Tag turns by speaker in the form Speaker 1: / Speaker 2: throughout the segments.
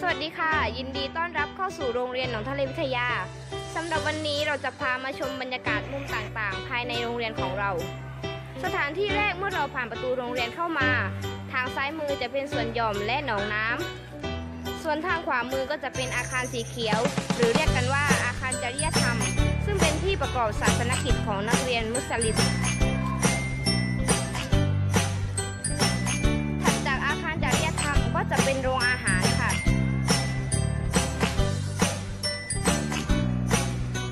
Speaker 1: วัสดีค่ะยินดีต้อนรับเข้าสู่โรงเรียนหนองทะเลวิทยาสำหรับวันนี้เราจะพามาชมบรรยากาศมุมต่างๆภายในโรงเรียนของเรา สถานที่แรกเมื่อเราผ่านประตูโรงเรียนเข้ามาทางซ้ายมือจะเป็นสวนหย่อมและหนองน้ำส่วนทางขวามือก็จะเป็นอาคารสีเขียวหรือเรียกกันว่าอาคารจริยธรรมซึ่งเป็นที่ประกอบศาสนกิจของนักเรียนมุสลิมถัดจากอาคารจริยธรรมก็จะเป็นโรงอาหารค่ะ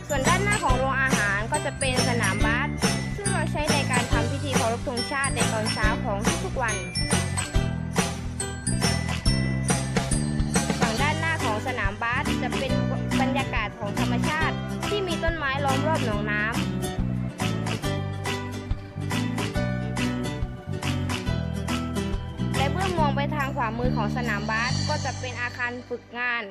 Speaker 1: ส่วนด้านหน้าของโรงอาหารก็จะเป็นสนามบาสซึ่งเราใช้ในการทำพิธีเคารพธงชาติในตอนเช้าของทุกๆวันฝั่งด้านหน้าของสนามบาสจะเป็นบรรยากาศของธรรมชาติที่มีต้นไม้ล้อมรอบหนองน้ำและเมื่อมองไปทางขวามือของสนามบาสก็จะเป็นอาคารฝึกงาน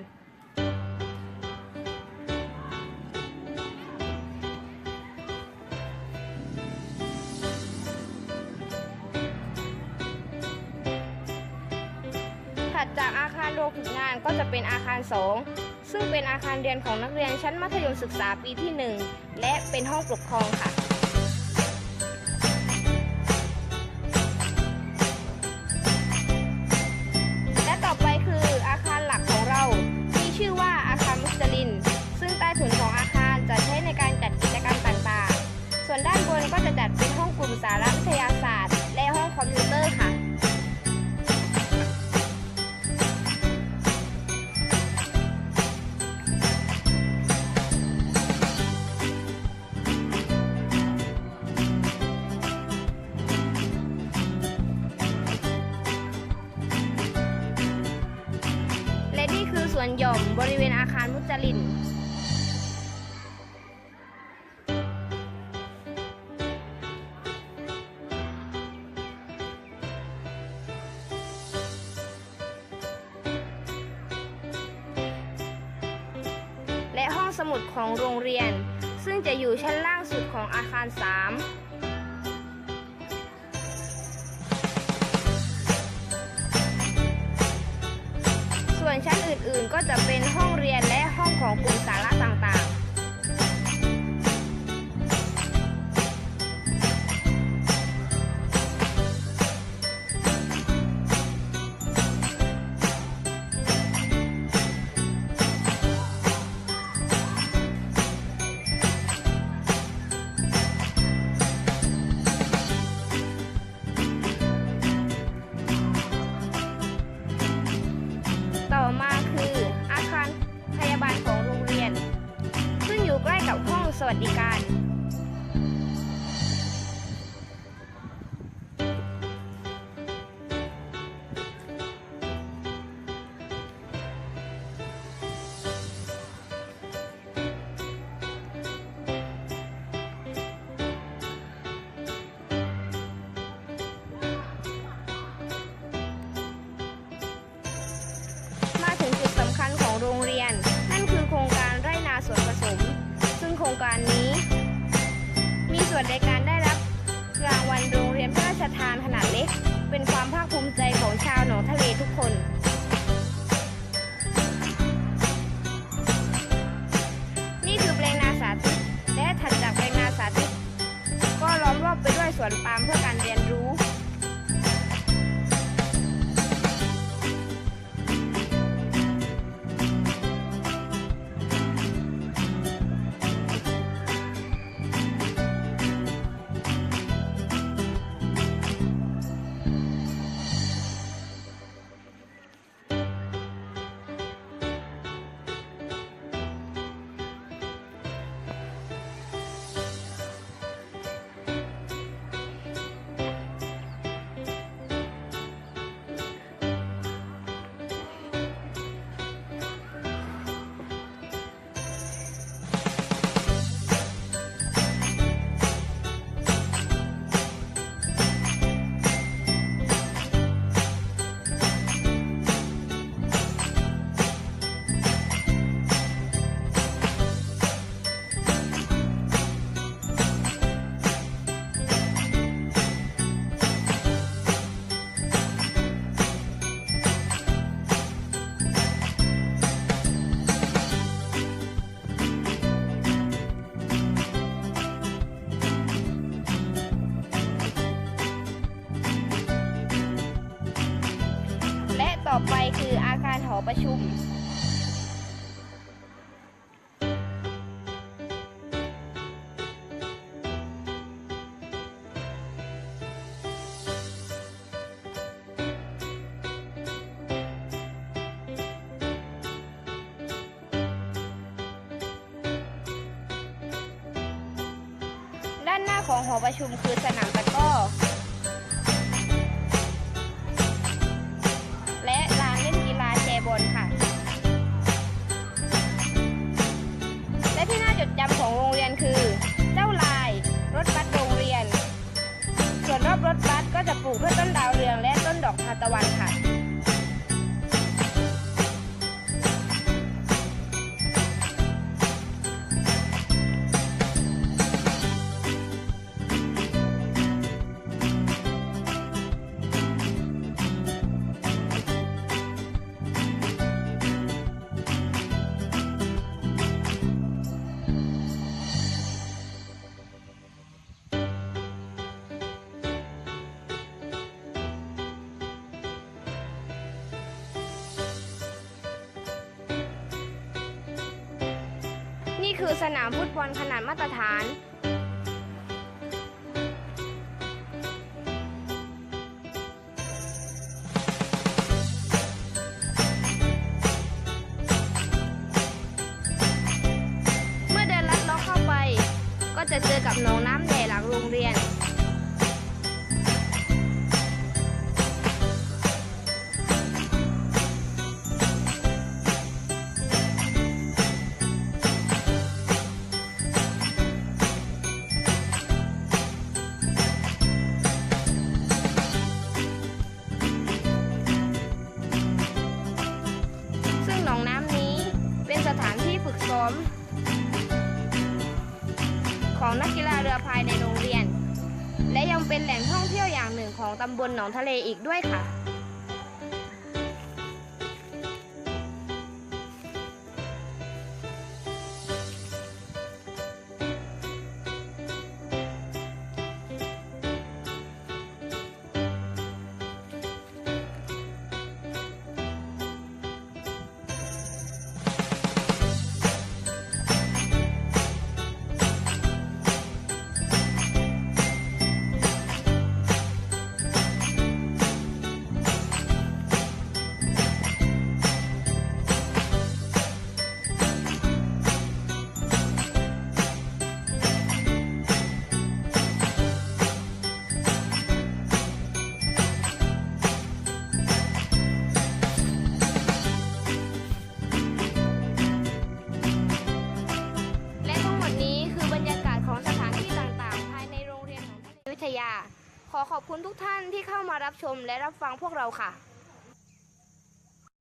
Speaker 1: ถัดจากอาคารโรงฝึกงานก็จะเป็นอาคาร2ซึ่งเป็นอาคารเรียนของนักเรียนชั้นมัธยมศึกษาปีที่1และเป็นห้องปกครองค่ะและต่อไปคืออาคารหลักของเราที่ชื่อว่าอาคารมุสลิมซึ่งใต้ถุนของอาคารจะใช้ในการจัดกิจกรรมต่างๆส่วนด้านบนก็จะจัดเป็นห้องกลุ่มสารวิทยาศาสตร์และห้องคอมพิวเตอร์ค่ะและนี่คือสวนหย่อมบริเวณอาคารมุสลิมและห้องสมุดของโรงเรียนซึ่งจะอยู่ชั้นล่างสุดของอาคาร3ส่วนชั้นอื่นๆก็จะเป็นห้องเรียนและห้องของกลุ่มสาระต่างๆต่อมาคืออาคารพยาบาลของโรงเรียนซึ่งอยู่ใกล้กับห้องสวัสดิการมาถึงจุดสำคัญของโรงเรียนนั่นคือโครงการไร่นาสวนผสมซึ่งโครงการนี้มีส่วนในการได้รับรางวัลโรงเรียนพระราชทานขนาดเล็กเป็นความภาคภูมิใจของชาวหนองทะเลทุกคนนี่คือแปลงนาสาธิตและถัดจากแปลงนาสาธิตก็ล้อมรอบไปด้วยสวนปาล์มเพื่อการเรียนรู้ อไปคืออาคารหอประชุมด้านหน้าของหอประชุมคือสนามตะกร้อและลานเล่นกีฬาแชร์บอลค่ะ และที่น่าจดจำของโรงเรียนคือเจ้าลายรถบัสโรงเรียน ส่วนรอบรถบัสก็จะปลูกด้วยต้นดาวเรืองและต้นดอกทานตะวันค่ะ นี่คือสนามฟุตบอลขนาดมาตรฐาน เมื่อเดินลัดเลาะเข้าไป ก็จะเจอกับหนองน้ำใหญ่หลังโรงเรียน ซึ่งหนองน้ำนี้เป็นสถานที่ฝึกซ้อมของนักกีฬาเรือพายในโรงเรียน และยังเป็นแหล่งท่องเที่ยวอย่างหนึ่งของตำบลหนองทะเลอีกด้วยค่ะ และทั้งหมดนี้คือบรรยากาศของสถานที่ต่างๆ ภายในโรงเรียนของวิทยา ขอขอบคุณทุกท่านที่เข้ามารับชมและรับฟังพวกเราค่ะ